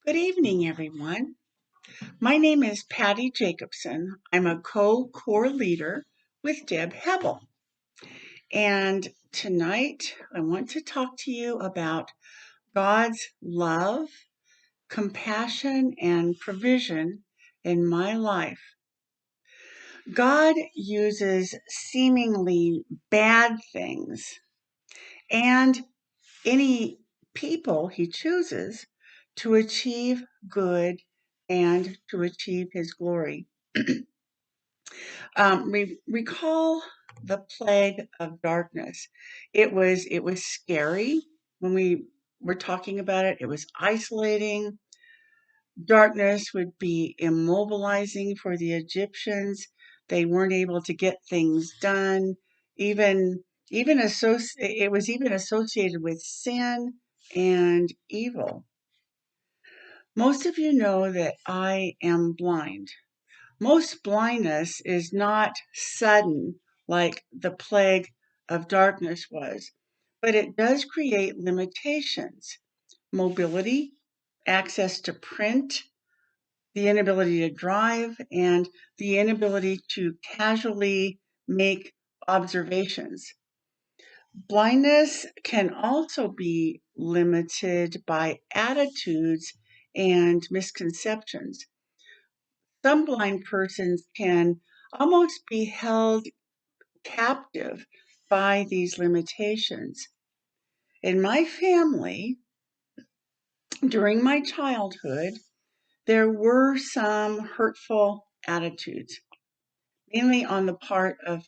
Good evening, everyone. My name is Patti Jacobson. I'm a co-core leader with Deb Hebel. And tonight I want to talk to you about God's love, compassion, and provision in my life. God uses seemingly bad things and any people he chooses to achieve good and to achieve his glory. Recall the plague of darkness. It was scary when we were talking about it. It was isolating. Darkness would be immobilizing for the Egyptians. They weren't able to get things done. It was even associated with sin and evil. Most of you know that I am blind. Most blindness is not sudden like the plague of darkness was, but it does create limitations: mobility, access to print, the inability to drive, and the inability to casually make observations. Blindness can also be limited by attitudes and misconceptions. Some blind persons can almost be held captive by these limitations. In my family, during my childhood, there were some hurtful attitudes, mainly on the part of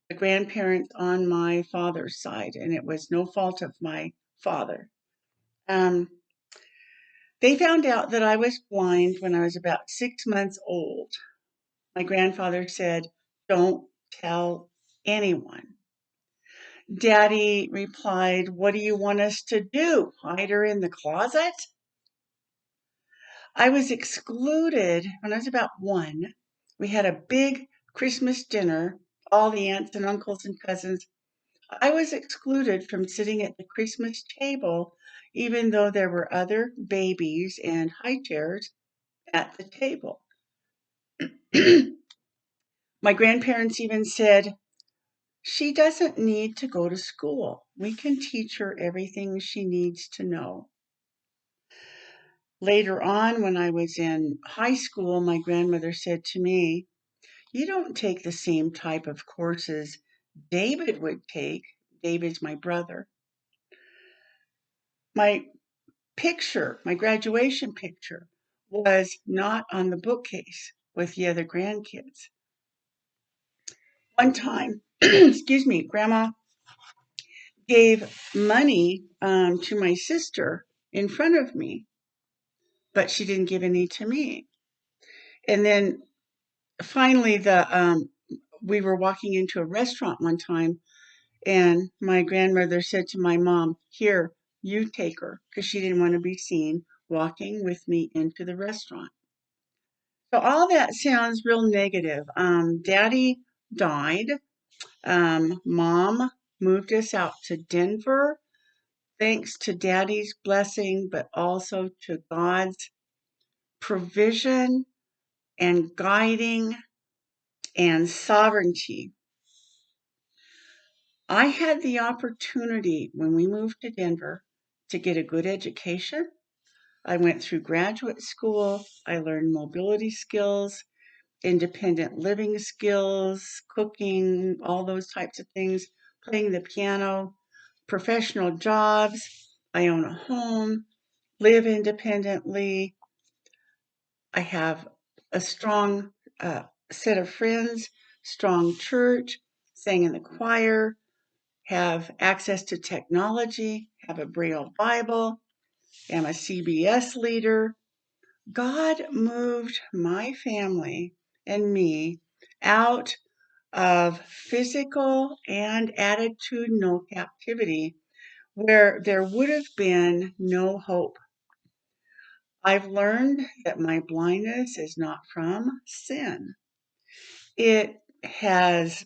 the grandparents on my father's side, and it was no fault of my father. Um, they found out that I was blind when I was about 6 months old. My grandfather said, "Don't tell anyone." Daddy replied, "What do you want us to do? Hide her in the closet?" I was excluded when I was about one. We had a big Christmas dinner, all the aunts and uncles and cousins. I was excluded from sitting at the Christmas table, even though there were other babies and high chairs at the table. My grandparents even said, "She doesn't need to go to school. We can teach her everything she needs to know." Later on, when I was in high school, my grandmother said to me, "You don't take the same type of courses David would take." David's my brother. My my graduation picture, was not on the bookcase with the other grandkids. One time, excuse me, Grandma gave money to my sister in front of me, but she didn't give any to me. And then finally, we were walking into a restaurant one time, and my grandmother said to my mom, "Here, you take her," because she didn't want to be seen walking with me into the restaurant. So all that sounds real negative. Daddy died. Mom moved us out to Denver, thanks to Daddy's blessing, but also to God's provision and guiding and sovereignty. I had the opportunity when we moved to Denver to get a good education. I went through graduate school. I learned mobility skills, independent living skills, cooking, all those types of things, playing the piano, professional jobs. I own a home, live independently. I have a strong set of friends, strong church, sang in the choir, have access to technology, have a Braille Bible, am a CBS leader. God moved my family and me out of physical and attitudinal captivity where there would have been no hope. I've learned that my blindness is not from sin. It has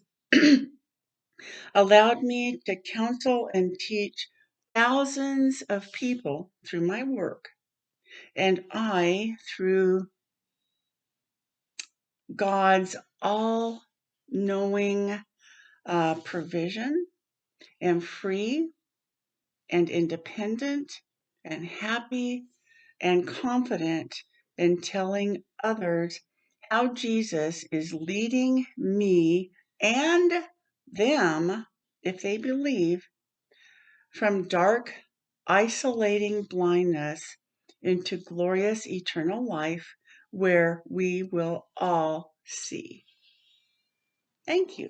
allowed me to counsel and teach thousands of people through my work. And I, through God's all-knowing provision, am free and independent and happy and confident in telling others how Jesus is leading me and them, if they believe, from dark, isolating blindness into glorious eternal life where we will all see. Thank you.